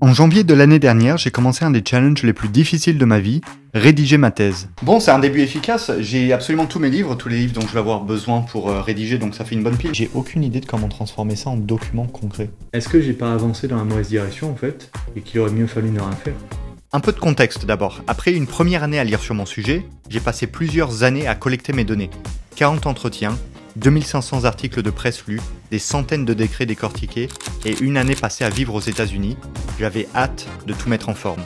En janvier de l'année dernière, j'ai commencé un des challenges les plus difficiles de ma vie, rédiger ma thèse. Bon, c'est un début efficace, j'ai absolument tous mes livres, tous les livres dont je vais avoir besoin pour rédiger, donc ça fait une bonne pile. J'ai aucune idée de comment transformer ça en document concret. Est-ce que j'ai pas avancé dans la mauvaise direction en fait, et qu'il aurait mieux fallu ne rien faire? Un peu de contexte d'abord. Après une première année à lire sur mon sujet, j'ai passé plusieurs années à collecter mes données. 40 entretiens, 2500 articles de presse lus, des centaines de décrets décortiqués et une année passée à vivre aux États-Unis. J'avais hâte de tout mettre en forme.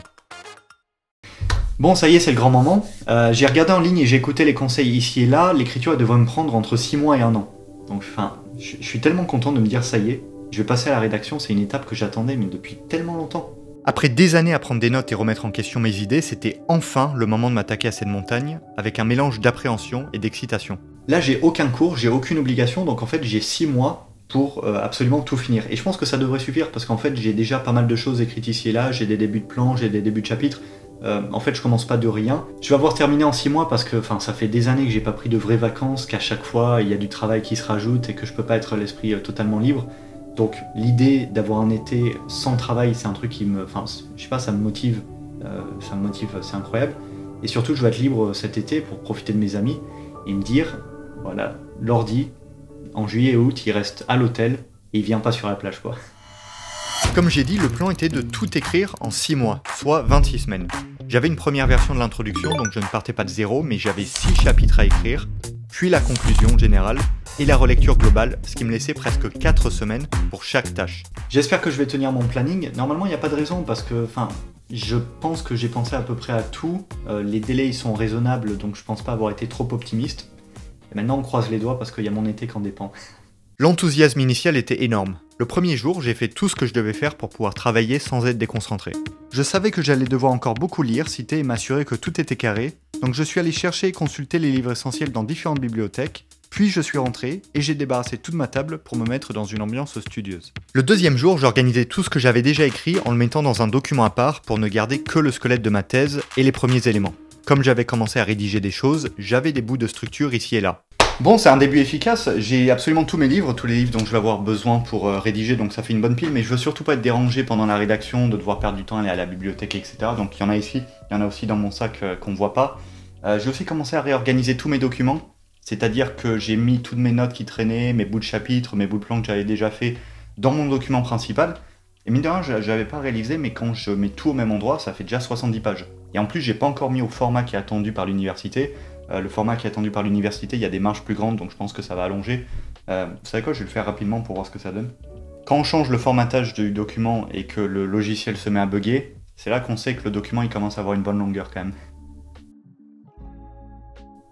Bon, ça y est, c'est le grand moment. J'ai regardé en ligne et j'ai écouté les conseils ici et là. L'écriture, elle devrait me prendre entre 6 mois et 1 an. Donc, je suis tellement content de me dire ça y est. Je vais passer à la rédaction, c'est une étape que j'attendais mais depuis tellement longtemps. Après des années à prendre des notes et remettre en question mes idées, c'était enfin le moment de m'attaquer à cette montagne, avec un mélange d'appréhension et d'excitation. Là, j'ai aucun cours, j'ai aucune obligation, donc en fait, j'ai 6 mois pour absolument tout finir. Et je pense que ça devrait suffire, parce qu'en fait, j'ai déjà pas mal de choses écrites ici et là, j'ai des débuts de plans, j'ai des débuts de chapitres. En fait, je commence pas de rien. Je vais avoir terminé en 6 mois parce que ça fait des années que j'ai pas pris de vraies vacances, qu'à chaque fois, il y a du travail qui se rajoute et que je peux pas être l'esprit totalement libre. Donc l'idée d'avoir un été sans travail, c'est un truc qui me... je sais pas, ça me motive, c'est incroyable. Et surtout, je vais être libre cet été pour profiter de mes amis et me dire, voilà, l'ordi, en juillet et août, il reste à l'hôtel et il vient pas sur la plage, quoi. Comme j'ai dit, le plan était de tout écrire en 6 mois, soit 26 semaines. J'avais une première version de l'introduction, donc je ne partais pas de zéro, mais j'avais 6 chapitres à écrire, puis la conclusion générale, et la relecture globale, ce qui me laissait presque 4 semaines pour chaque tâche. J'espère que je vais tenir mon planning. Normalement, il n'y a pas de raison parce que, je pense que j'ai pensé à peu près à tout. Les délais ils sont raisonnables, donc je pense pas avoir été trop optimiste. Et maintenant, on croise les doigts parce qu'il y a mon été qui en dépend. L'enthousiasme initial était énorme. Le premier jour, j'ai fait tout ce que je devais faire pour pouvoir travailler sans être déconcentré. Je savais que j'allais devoir encore beaucoup lire, citer et m'assurer que tout était carré, donc je suis allé chercher et consulter les livres essentiels dans différentes bibliothèques. Puis je suis rentré et j'ai débarrassé toute ma table pour me mettre dans une ambiance studieuse. Le deuxième jour, j'organisais tout ce que j'avais déjà écrit en le mettant dans un document à part pour ne garder que le squelette de ma thèse et les premiers éléments. Comme j'avais commencé à rédiger des choses, j'avais des bouts de structure ici et là. Bon, c'est un début efficace, j'ai absolument tous mes livres, tous les livres dont je vais avoir besoin pour rédiger, donc ça fait une bonne pile, mais je veux surtout pas être dérangé pendant la rédaction, de devoir perdre du temps à aller à la bibliothèque, etc. Donc il y en a ici, il y en a aussi dans mon sac qu'on voit pas. J'ai aussi commencé à réorganiser tous mes documents. C'est-à-dire que j'ai mis toutes mes notes qui traînaient, mes bouts de chapitres, mes bouts de plans que j'avais déjà fait dans mon document principal. Et mine de rien, je n'avais pas réalisé, mais quand je mets tout au même endroit, ça fait déjà 70 pages. Et en plus, j'ai pas encore mis au format qui est attendu par l'université. Le format qui est attendu par l'université, il y a des marges plus grandes, donc je pense que ça va allonger. Vous savez quoi, je vais le faire rapidement pour voir ce que ça donne. Quand on change le formatage du document et que le logiciel se met à bugger, c'est là qu'on sait que le document il commence à avoir une bonne longueur quand même.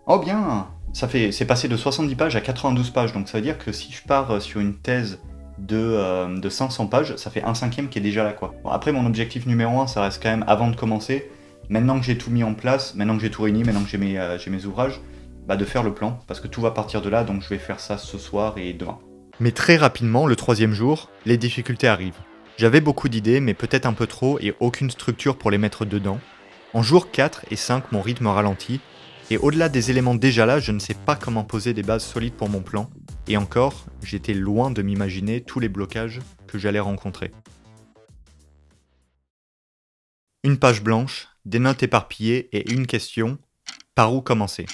Oh bien! C'est passé de 70 pages à 92 pages, donc ça veut dire que si je pars sur une thèse de 500 pages, ça fait 1/5 qui est déjà là, quoi. Bon, après, mon objectif numéro 1, ça reste quand même, avant de commencer, maintenant que j'ai tout mis en place, maintenant que j'ai tout réuni, maintenant que j'ai mes ouvrages, de faire le plan, parce que tout va partir de là, donc je vais faire ça ce soir et demain. Mais très rapidement, le troisième jour, les difficultés arrivent. J'avais beaucoup d'idées, mais peut-être un peu trop, et aucune structure pour les mettre dedans. En jour 4 et 5, mon rythme ralentit, et au-delà des éléments déjà là, je ne sais pas comment poser des bases solides pour mon plan. Et encore, j'étais loin de m'imaginer tous les blocages que j'allais rencontrer. Une page blanche, des notes éparpillées et une question, par où commencer?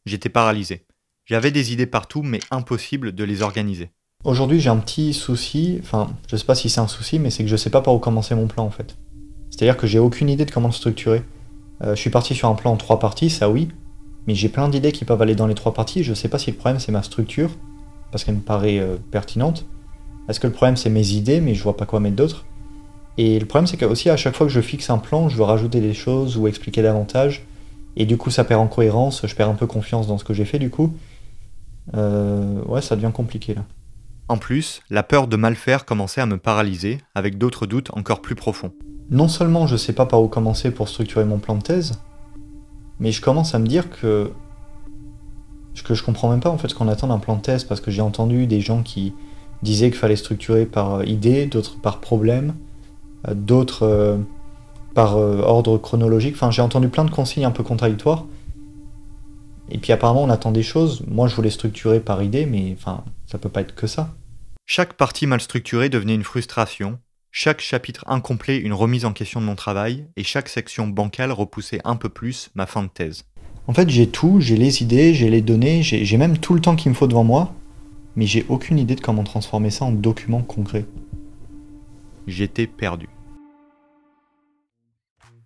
J'étais paralysé. J'avais des idées partout, mais impossible de les organiser. Aujourd'hui, j'ai un petit souci, je sais pas si c'est un souci, mais c'est que je sais pas par où commencer mon plan en fait. C'est-à-dire que j'ai aucune idée de comment le structurer. Je suis parti sur un plan en 3 parties, ça oui. Mais j'ai plein d'idées qui peuvent aller dans les 3 parties, je sais pas si le problème c'est ma structure, parce qu'elle me paraît pertinente. Est-ce que le problème c'est mes idées, mais je vois pas quoi mettre d'autre? Et le problème c'est que aussi à chaque fois que je fixe un plan, je veux rajouter des choses ou expliquer davantage, et du coup ça perd en cohérence, je perds un peu confiance dans ce que j'ai fait du coup. Ouais, ça devient compliqué là. En plus, la peur de mal faire commençait à me paralyser, avec d'autres doutes encore plus profonds. Non seulement je sais pas par où commencer pour structurer mon plan de thèse, mais je commence à me dire que je comprends même pas en fait ce qu'on attend d'un plan de thèse, parce que j'ai entendu des gens qui disaient qu'il fallait structurer par idée, d'autres par problème, d'autres par ordre chronologique. J'ai entendu plein de consignes un peu contradictoires. Et puis apparemment on attend des choses. Moi je voulais structurer par idée, mais ça peut pas être que ça. Chaque partie mal structurée devenait une frustration. Chaque chapitre incomplet une remise en question de mon travail, et chaque section bancale repoussait un peu plus ma fin de thèse. En fait, j'ai tout, j'ai les idées, j'ai les données, j'ai même tout le temps qu'il me faut devant moi, mais j'ai aucune idée de comment transformer ça en document concret. J'étais perdu.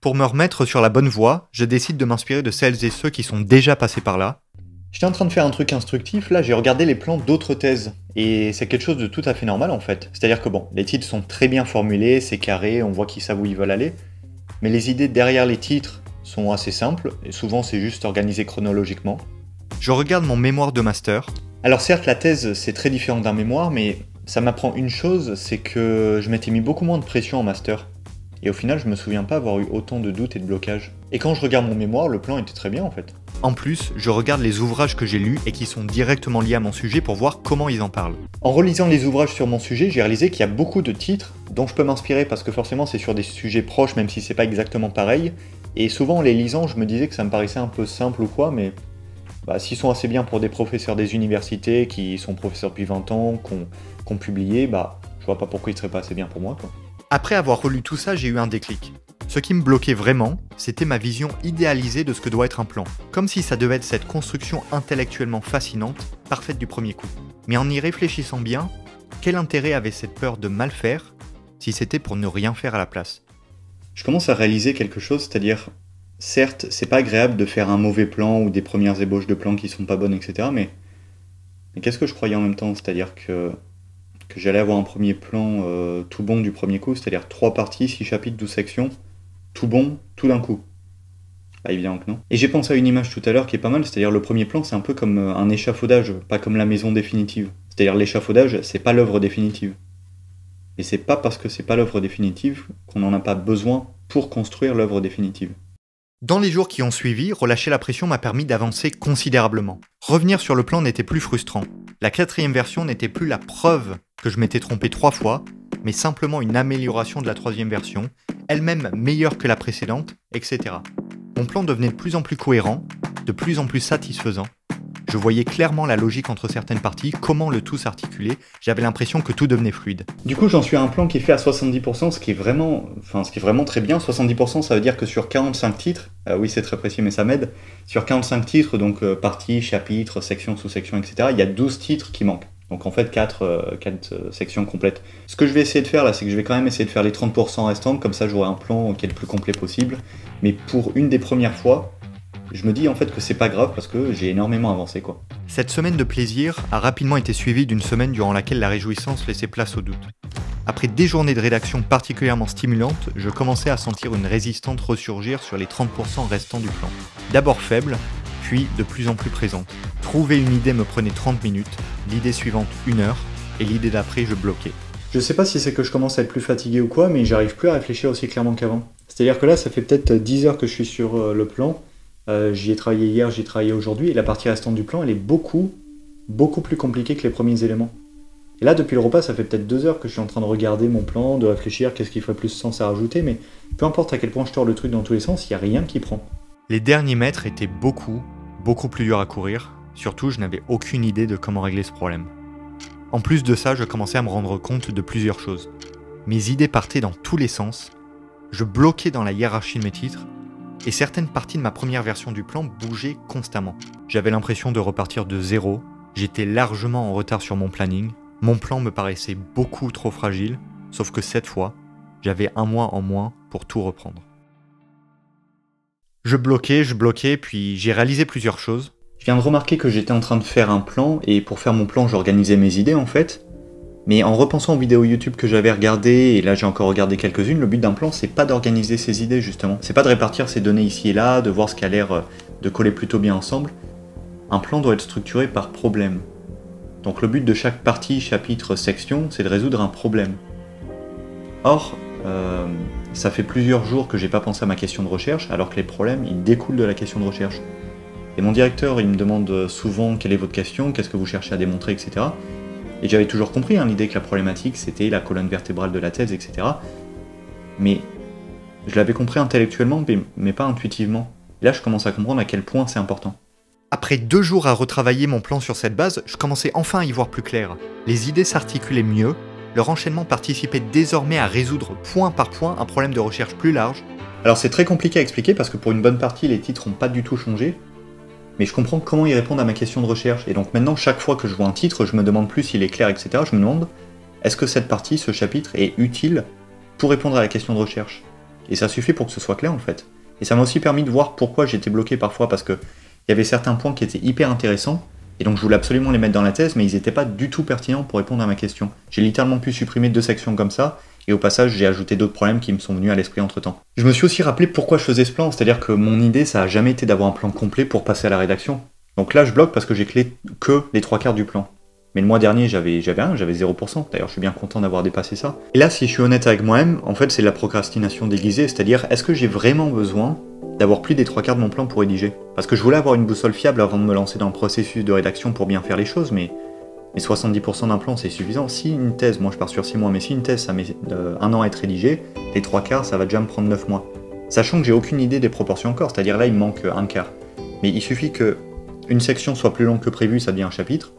Pour me remettre sur la bonne voie, je décide de m'inspirer de celles et ceux qui sont déjà passés par là. J'étais en train de faire un truc instructif, là j'ai regardé les plans d'autres thèses, et c'est quelque chose de tout à fait normal en fait. C'est-à-dire que bon, les titres sont très bien formulés, c'est carré, on voit qu'ils savent où ils veulent aller, mais les idées derrière les titres sont assez simples, et souvent c'est juste organisé chronologiquement. Je regarde mon mémoire de master. Alors certes, la thèse c'est très différent d'un mémoire, mais ça m'apprend une chose, c'est que je m'étais mis beaucoup moins de pression en master. Et au final, je me souviens pas avoir eu autant de doutes et de blocages. Et quand je regarde mon mémoire, le plan était très bien en fait. En plus, je regarde les ouvrages que j'ai lus et qui sont directement liés à mon sujet pour voir comment ils en parlent. En relisant les ouvrages sur mon sujet, j'ai réalisé qu'il y a beaucoup de titres dont je peux m'inspirer parce que forcément c'est sur des sujets proches même si c'est pas exactement pareil. Et souvent en les lisant, je me disais que ça me paraissait un peu simple ou quoi, mais s'ils sont assez bien pour des professeurs des universités qui sont professeurs depuis 20 ans, qui ont publié, je vois pas pourquoi ils seraient pas assez bien pour moi, quoi. Après avoir relu tout ça, j'ai eu un déclic. Ce qui me bloquait vraiment, c'était ma vision idéalisée de ce que doit être un plan. Comme si ça devait être cette construction intellectuellement fascinante, parfaite du premier coup. Mais en y réfléchissant bien, quel intérêt avait cette peur de mal faire si c'était pour ne rien faire à la place? Je commence à réaliser quelque chose, c'est-à-dire, certes, c'est pas agréable de faire un mauvais plan ou des premières ébauches de plans qui sont pas bonnes, etc. Mais qu'est-ce que je croyais en même temps? C'est-à-dire que j'allais avoir un premier plan tout bon du premier coup, c'est-à-dire 3 parties, 6 chapitres, 12 sections, tout bon, tout d'un coup. Évidemment que non. Et j'ai pensé à une image tout à l'heure qui est pas mal, c'est-à-dire le premier plan, c'est un peu comme un échafaudage, pas comme la maison définitive. C'est-à-dire l'échafaudage, c'est pas l'œuvre définitive. Et c'est pas parce que c'est pas l'œuvre définitive qu'on n'en a pas besoin pour construire l'œuvre définitive. Dans les jours qui ont suivi, relâcher la pression m'a permis d'avancer considérablement. Revenir sur le plan n'était plus frustrant. La 4e version n'était plus la preuve que je m'étais trompé 3 fois, mais simplement une amélioration de la 3e version, elle-même meilleure que la précédente, etc. Mon plan devenait de plus en plus cohérent, de plus en plus satisfaisant. Je voyais clairement la logique entre certaines parties, comment le tout s'articulait, j'avais l'impression que tout devenait fluide. Du coup, j'en suis à un plan qui est fait à 70%, ce qui est vraiment très bien. 70%, ça veut dire que sur 45 titres, oui c'est très précis mais ça m'aide, sur 45 titres, donc parties, chapitres, sections, sous-sections, etc., il y a 12 titres qui manquent. Donc en fait 4 sections complètes. Ce que je vais essayer de faire là, c'est que je vais quand même essayer de faire les 30% restantes, comme ça j'aurai un plan qui est le plus complet possible. Mais pour une des premières fois, je me dis en fait que c'est pas grave parce que j'ai énormément avancé quoi. Cette semaine de plaisir a rapidement été suivie d'une semaine durant laquelle la réjouissance laissait place au doute. Après des journées de rédaction particulièrement stimulantes, je commençais à sentir une résistance ressurgir sur les 30% restants du plan. D'abord faible, puis de plus en plus présente. Trouver une idée me prenait 30 minutes, l'idée suivante 1 heure, et l'idée d'après je bloquais. Je sais pas si c'est que je commence à être plus fatigué ou quoi, mais j'arrive plus à réfléchir aussi clairement qu'avant. C'est-à-dire que là, ça fait peut-être 10 heures que je suis sur le plan. J'y ai travaillé hier, j'y ai travaillé aujourd'hui, et la partie restante du plan, elle est beaucoup plus compliquée que les premiers éléments. Et là, depuis le repas, ça fait peut-être 2 heures que je suis en train de regarder mon plan, de réfléchir, qu'est-ce qui ferait plus sens à rajouter, mais peu importe à quel point je tords le truc dans tous les sens, il n'y a rien qui prend. Les derniers mètres étaient beaucoup plus durs à courir, surtout je n'avais aucune idée de comment régler ce problème. En plus de ça, je commençais à me rendre compte de plusieurs choses. Mes idées partaient dans tous les sens, je bloquais dans la hiérarchie de mes titres, et certaines parties de ma première version du plan bougeaient constamment. J'avais l'impression de repartir de zéro, j'étais largement en retard sur mon planning, mon plan me paraissait beaucoup trop fragile, sauf que cette fois, j'avais 1 mois en moins pour tout reprendre. Je bloquais, puis j'ai réalisé plusieurs choses. Je viens de remarquer que j'étais en train de faire un plan, et pour faire mon plan, j'organisais mes idées en fait. Mais en repensant aux vidéos YouTube que j'avais regardées, et là j'ai encore regardé quelques-unes, le but d'un plan, c'est pas d'organiser ses idées justement. C'est pas de répartir ses données ici et là, de voir ce qui a l'air de coller plutôt bien ensemble. Un plan doit être structuré par problème. Donc le but de chaque partie, chapitre, section, c'est de résoudre un problème. Or, ça fait plusieurs jours que j'ai pas pensé à ma question de recherche, alors que les problèmes, ils découlent de la question de recherche. Et mon directeur, il me demande souvent quelle est votre question, qu'est-ce que vous cherchez à démontrer, etc. Et j'avais toujours compris l'idée que la problématique, c'était la colonne vertébrale de la thèse, etc. Mais je l'avais compris intellectuellement, mais pas intuitivement. Et là, je commence à comprendre à quel point c'est important. Après 2 jours à retravailler mon plan sur cette base, je commençais enfin à y voir plus clair. Les idées s'articulaient mieux, leur enchaînement participait désormais à résoudre point par point un problème de recherche plus large. Alors c'est très compliqué à expliquer parce que pour une bonne partie, les titres n'ont pas du tout changé, mais je comprends comment ils répondent à ma question de recherche. Et donc maintenant, chaque fois que je vois un titre, je me demande plus s'il est clair, etc. Je me demande, est-ce que cette partie, ce chapitre, est utile pour répondre à la question de recherche? Et ça suffit pour que ce soit clair en fait. Et ça m'a aussi permis de voir pourquoi j'étais bloqué parfois, parce que il y avait certains points qui étaient hyper intéressants, et donc je voulais absolument les mettre dans la thèse, mais ils n'étaient pas du tout pertinents pour répondre à ma question. J'ai littéralement pu supprimer 2 sections comme ça, et au passage j'ai ajouté d'autres problèmes qui me sont venus à l'esprit entre temps. Je me suis aussi rappelé pourquoi je faisais ce plan, c'est-à-dire que mon idée ça a jamais été d'avoir un plan complet pour passer à la rédaction. Donc là je bloque parce que j'ai que les 3/4 du plan. Mais le mois dernier j'avais 0%, d'ailleurs je suis bien content d'avoir dépassé ça. Et là si je suis honnête avec moi-même, en fait c'est de la procrastination déguisée, c'est-à-dire est-ce que j'ai vraiment besoin d'avoir plus des 3/4 de mon plan pour rédiger? Parce que je voulais avoir une boussole fiable avant de me lancer dans le processus de rédaction pour bien faire les choses, mais 70% d'un plan c'est suffisant. Si une thèse, moi je pars sur 6 mois, mais si une thèse ça met 1 an à être rédigée, les 3/4 ça va déjà me prendre 9 mois. Sachant que j'ai aucune idée des proportions encore, c'est-à-dire là il me manque 1/4. Mais il suffit que une section soit plus longue que prévu, ça devient un chapitre.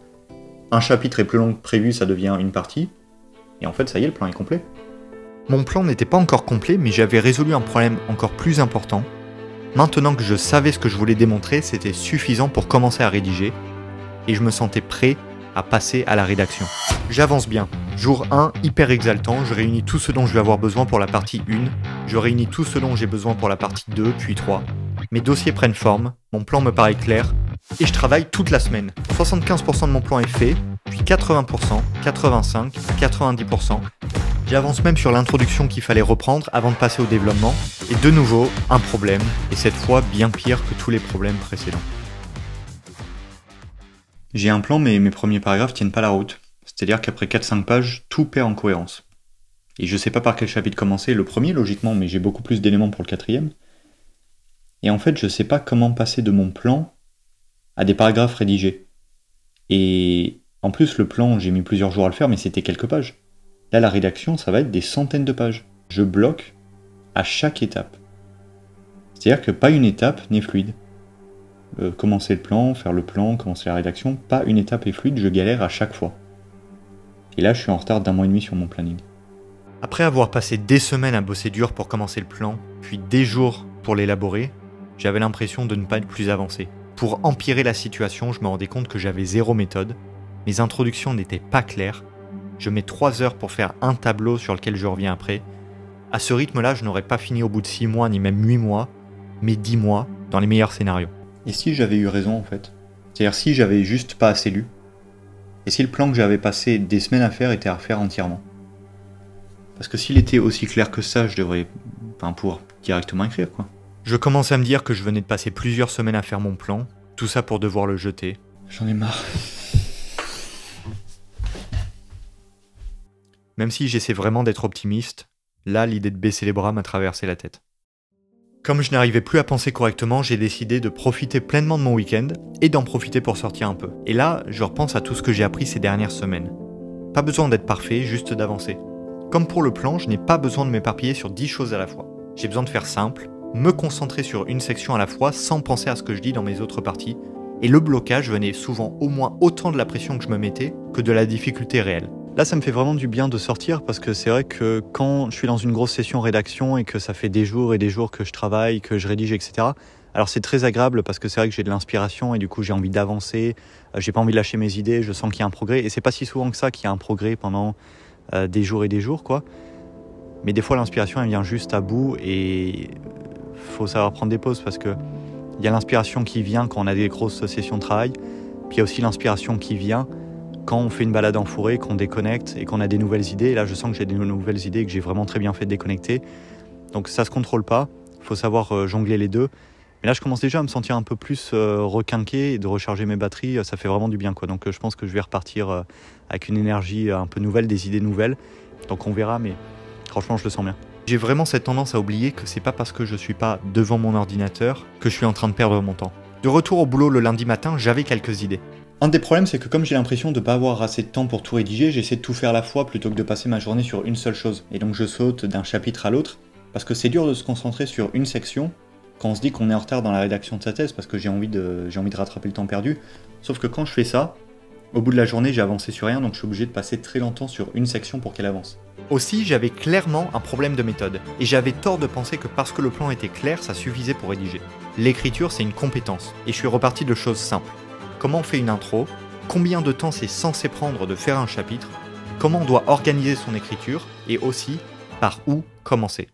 Un chapitre est plus long que prévu, ça devient une partie. Et en fait ça y est, le plan est complet. Mon plan n'était pas encore complet, mais j'avais résolu un problème encore plus important. Maintenant que je savais ce que je voulais démontrer, c'était suffisant pour commencer à rédiger, et je me sentais prêt à passer à la rédaction. J'avance bien. Jour 1, hyper exaltant, je réunis tout ce dont je vais avoir besoin pour la partie 1, je réunis tout ce dont j'ai besoin pour la partie 2, puis 3. Mes dossiers prennent forme, mon plan me paraît clair, et je travaille toute la semaine. 75% de mon plan est fait, puis 80%, 85%, 90%. J'avance même sur l'introduction qu'il fallait reprendre avant de passer au développement, et de nouveau, un problème, et cette fois bien pire que tous les problèmes précédents. J'ai un plan, mais mes premiers paragraphes tiennent pas la route. C'est-à-dire qu'après 4-5 pages, tout perd en cohérence. Et je sais pas par quel chapitre commencer, le premier logiquement, mais j'ai beaucoup plus d'éléments pour le 4e. Et en fait, je sais pas comment passer de mon plan à des paragraphes rédigés. Et en plus, le plan, j'ai mis plusieurs jours à le faire, mais c'était quelques pages. Là, la rédaction, ça va être des centaines de pages. Je bloque à chaque étape. C'est-à-dire que pas une étape n'est fluide. Commencer le plan, faire le plan, commencer la rédaction, pas une étape est fluide, je galère à chaque fois. Et là, je suis en retard d'1 mois et demi sur mon planning. Après avoir passé des semaines à bosser dur pour commencer le plan, puis des jours pour l'élaborer, j'avais l'impression de ne pas être plus avancé. Pour empirer la situation, je me rendais compte que j'avais 0 méthode, mes introductions n'étaient pas claires, je mets 3 heures pour faire un tableau sur lequel je reviens après. À ce rythme-là, je n'aurais pas fini au bout de 6 mois, ni même 8 mois, mais 10 mois, dans les meilleurs scénarios. Et si j'avais eu raison en fait? C'est-à-dire si j'avais juste pas assez lu? Et si le plan que j'avais passé des semaines à faire était à refaire entièrement? Parce que s'il était aussi clair que ça, je devrais pouvoir directement écrire quoi. Je commençais à me dire que je venais de passer plusieurs semaines à faire mon plan, tout ça pour devoir le jeter. J'en ai marre. Même si j'essaie vraiment d'être optimiste, là l'idée de baisser les bras m'a traversé la tête. Comme je n'arrivais plus à penser correctement, j'ai décidé de profiter pleinement de mon week-end et d'en profiter pour sortir un peu. Et là, je repense à tout ce que j'ai appris ces dernières semaines. Pas besoin d'être parfait, juste d'avancer. Comme pour le plan, je n'ai pas besoin de m'éparpiller sur 10 choses à la fois. J'ai besoin de faire simple, me concentrer sur une section à la fois sans penser à ce que je dis dans mes autres parties. Et le blocage venait souvent au moins autant de la pression que je me mettais que de la difficulté réelle. Là, ça me fait vraiment du bien de sortir parce que c'est vrai que quand je suis dans une grosse session rédaction et que ça fait des jours et des jours que je travaille, que je rédige, etc. Alors c'est très agréable parce que c'est vrai que j'ai de l'inspiration et du coup j'ai envie d'avancer, j'ai pas envie de lâcher mes idées, je sens qu'il y a un progrès et c'est pas si souvent que ça qu'il y a un progrès pendant des jours et des jours quoi. Mais des fois l'inspiration elle vient juste à bout et faut savoir prendre des pauses parce que il y a l'inspiration qui vient quand on a des grosses sessions de travail, puis il y a aussi l'inspiration qui vient quand on fait une balade en forêt, qu'on déconnecte et qu'on a des nouvelles idées. Et là, je sens que j'ai des nouvelles idées et que j'ai vraiment très bien fait de déconnecter. Donc ça se contrôle pas. Il faut savoir jongler les deux. Mais là, je commence déjà à me sentir un peu plus requinqué et de recharger mes batteries. Ça fait vraiment du bien, quoi. Donc je pense que je vais repartir avec une énergie un peu nouvelle, des idées nouvelles. Donc on verra, mais franchement, je le sens bien. J'ai vraiment cette tendance à oublier que c'est pas parce que je suis pas devant mon ordinateur que je suis en train de perdre mon temps. De retour au boulot le lundi matin, j'avais quelques idées. Un des problèmes, c'est que comme j'ai l'impression de ne pas avoir assez de temps pour tout rédiger, j'essaie de tout faire à la fois plutôt que de passer ma journée sur une seule chose. Et donc je saute d'un chapitre à l'autre, parce que c'est dur de se concentrer sur une section quand on se dit qu'on est en retard dans la rédaction de sa thèse, parce que j'ai envie de rattraper le temps perdu. Sauf que quand je fais ça, Au bout de la journée, j'ai avancé sur rien, donc je suis obligé de passer très longtemps sur une section pour qu'elle avance. Aussi, j'avais clairement un problème de méthode, et j'avais tort de penser que parce que le plan était clair, ça suffisait pour rédiger. L'écriture, c'est une compétence, et je suis reparti de choses simples. Comment on fait une intro? Combien de temps c'est censé prendre de faire un chapitre? Comment on doit organiser son écriture? Et aussi, par où commencer?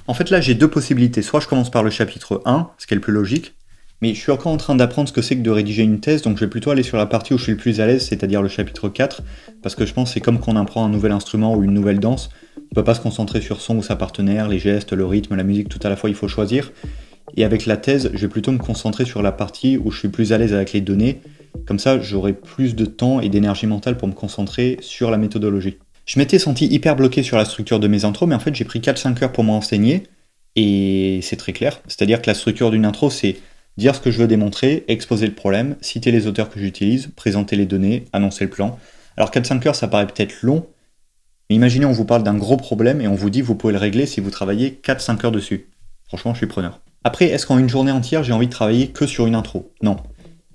En fait, là, j'ai deux possibilités. Soit je commence par le chapitre 1, ce qui est le plus logique, mais je suis encore en train d'apprendre ce que c'est que de rédiger une thèse, donc je vais plutôt aller sur la partie où je suis le plus à l'aise, c'est-à-dire le chapitre 4, parce que je pense que c'est comme quand on apprend un nouvel instrument ou une nouvelle danse, on ne peut pas se concentrer sur son ou sa partenaire, les gestes, le rythme, la musique, tout à la fois il faut choisir. Et avec la thèse, je vais plutôt me concentrer sur la partie où je suis plus à l'aise avec les données, comme ça j'aurai plus de temps et d'énergie mentale pour me concentrer sur la méthodologie. Je m'étais senti hyper bloqué sur la structure de mes intros, mais en fait j'ai pris 4-5 heures pour m'enseigner, et c'est très clair, c'est-à-dire que la structure d'une intro c'est dire ce que je veux démontrer, exposer le problème, citer les auteurs que j'utilise, présenter les données, annoncer le plan. Alors 4-5 heures, ça paraît peut-être long, mais imaginez on vous parle d'un gros problème et on vous dit que vous pouvez le régler si vous travaillez 4-5 heures dessus. Franchement, je suis preneur. Après, est-ce qu'en une journée entière, j'ai envie de travailler que sur une intro? Non.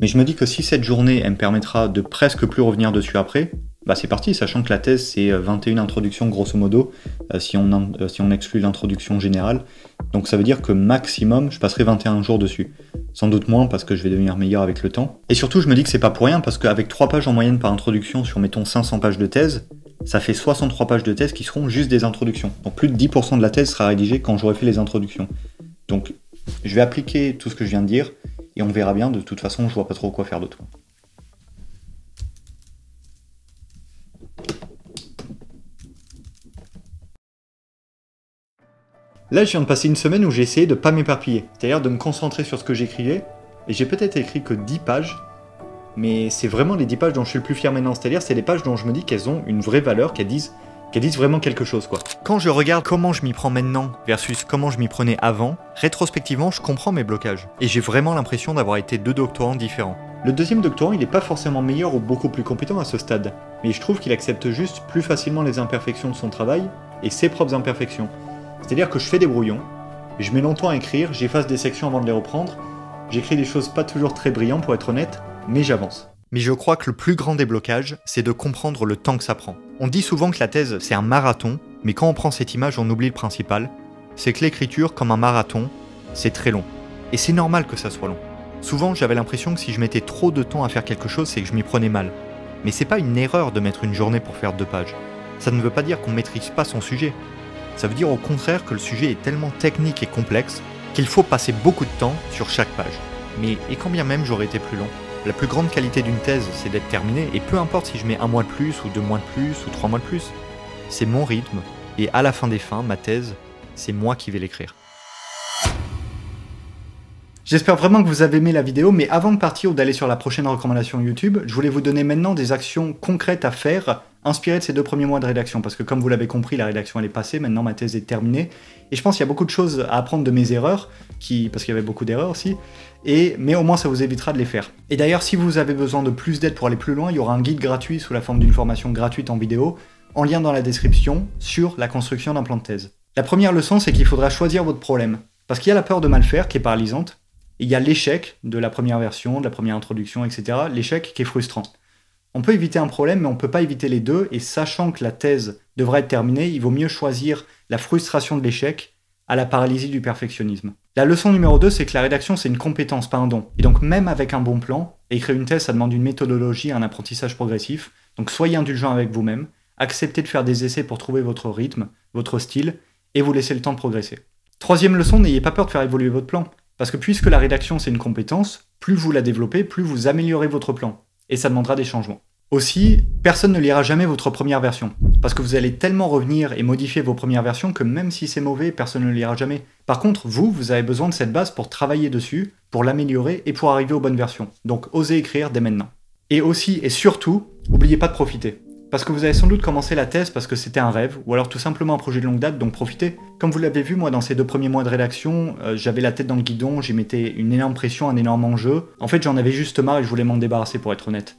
Mais je me dis que si cette journée, elle me permettra de presque plus revenir dessus après, bah c'est parti, sachant que la thèse, c'est 21 introductions grosso modo, si on exclut l'introduction générale. Donc ça veut dire que maximum, je passerai 21 jours dessus. Sans doute moins parce que je vais devenir meilleur avec le temps. Et surtout, je me dis que c'est pas pour rien parce qu'avec 3 pages en moyenne par introduction sur, mettons, 500 pages de thèse, ça fait 63 pages de thèse qui seront juste des introductions. Donc plus de 10% de la thèse sera rédigée quand j'aurai fait les introductions. Donc je vais appliquer tout ce que je viens de dire et on verra bien. De toute façon, je vois pas trop quoi faire d'autre. Là, je viens de passer une semaine où j'ai essayé de pas m'éparpiller, c'est-à-dire de me concentrer sur ce que j'écrivais, et j'ai peut-être écrit que 10 pages, mais c'est vraiment les 10 pages dont je suis le plus fier maintenant, c'est-à-dire c'est les pages dont je me dis qu'elles ont une vraie valeur, qu'elles disent vraiment quelque chose, quoi. Quand je regarde comment je m'y prends maintenant versus comment je m'y prenais avant, rétrospectivement, je comprends mes blocages, et j'ai vraiment l'impression d'avoir été 2 doctorants différents. Le deuxième doctorant, il n'est pas forcément meilleur ou beaucoup plus compétent à ce stade, mais je trouve qu'il accepte juste plus facilement les imperfections de son travail, et ses propres imperfections. C'est-à-dire que je fais des brouillons, je mets longtemps à écrire, j'efface des sections avant de les reprendre, j'écris des choses pas toujours très brillantes pour être honnête, mais j'avance. Mais je crois que le plus grand déblocage, c'est de comprendre le temps que ça prend. On dit souvent que la thèse, c'est un marathon, mais quand on prend cette image, on oublie le principal, c'est que l'écriture, comme un marathon, c'est très long. Et c'est normal que ça soit long. Souvent, j'avais l'impression que si je mettais trop de temps à faire quelque chose, c'est que je m'y prenais mal. Mais c'est pas une erreur de mettre une journée pour faire 2 pages. Ça ne veut pas dire qu'on maîtrise pas son sujet. Ça veut dire au contraire que le sujet est tellement technique et complexe qu'il faut passer beaucoup de temps sur chaque page. Mais et quand bien même j'aurais été plus long? La plus grande qualité d'une thèse, c'est d'être terminée, et peu importe si je mets 1 mois de plus, ou 2 mois de plus, ou 3 mois de plus, c'est mon rythme, et à la fin des fins, ma thèse, c'est moi qui vais l'écrire. J'espère vraiment que vous avez aimé la vidéo, mais avant de partir ou d'aller sur la prochaine recommandation YouTube, je voulais vous donner maintenant des actions concrètes à faire, inspirées de ces 2 premiers mois de rédaction, parce que comme vous l'avez compris, la rédaction elle est passée, maintenant ma thèse est terminée, et je pense qu'il y a beaucoup de choses à apprendre de mes erreurs, parce qu'il y avait beaucoup d'erreurs aussi, mais au moins ça vous évitera de les faire. Et d'ailleurs, si vous avez besoin de plus d'aide pour aller plus loin, il y aura un guide gratuit sous la forme d'une formation gratuite en vidéo, en lien dans la description, sur la construction d'un plan de thèse. La première leçon, c'est qu'il faudra choisir votre problème, parce qu'il y a la peur de mal faire qui est paralysante, et il y a l'échec de la première version, de la première introduction, etc. L'échec qui est frustrant. On peut éviter un problème, mais on ne peut pas éviter les deux, et sachant que la thèse devra être terminée, il vaut mieux choisir la frustration de l'échec à la paralysie du perfectionnisme. La leçon numéro 2, c'est que la rédaction, c'est une compétence, pas un don. Et donc même avec un bon plan, écrire une thèse, ça demande une méthodologie, un apprentissage progressif. Donc soyez indulgent avec vous-même, acceptez de faire des essais pour trouver votre rythme, votre style, et vous laissez le temps de progresser. Troisième leçon, n'ayez pas peur de faire évoluer votre plan. Parce que puisque la rédaction c'est une compétence, plus vous la développez, plus vous améliorez votre plan. Et ça demandera des changements. Aussi, personne ne lira jamais votre première version. Parce que vous allez tellement revenir et modifier vos premières versions que même si c'est mauvais, personne ne le lira jamais. Par contre, vous avez besoin de cette base pour travailler dessus, pour l'améliorer et pour arriver aux bonnes versions. Donc osez écrire dès maintenant. Et aussi et surtout, n'oubliez pas de profiter. Parce que vous avez sans doute commencé la thèse parce que c'était un rêve, ou alors tout simplement un projet de longue date, donc profitez. Comme vous l'avez vu, moi, dans ces 2 premiers mois de rédaction, j'avais la tête dans le guidon, j'y mettais une énorme pression, un énorme enjeu. En fait, j'en avais juste marre et je voulais m'en débarrasser, pour être honnête.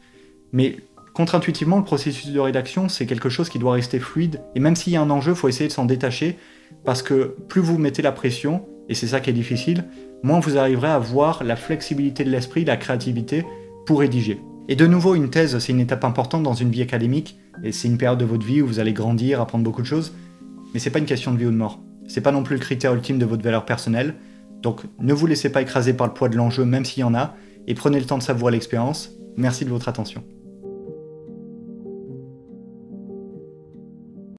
Mais contre-intuitivement, le processus de rédaction, c'est quelque chose qui doit rester fluide, et même s'il y a un enjeu, il faut essayer de s'en détacher, parce que plus vous mettez la pression, et c'est ça qui est difficile, moins vous arriverez à avoir la flexibilité de l'esprit, la créativité, pour rédiger. Et de nouveau, une thèse, c'est une étape importante dans une vie académique, et c'est une période de votre vie où vous allez grandir, apprendre beaucoup de choses, mais c'est pas une question de vie ou de mort. C'est pas non plus le critère ultime de votre valeur personnelle, donc ne vous laissez pas écraser par le poids de l'enjeu, même s'il y en a, et prenez le temps de savourer l'expérience. Merci de votre attention.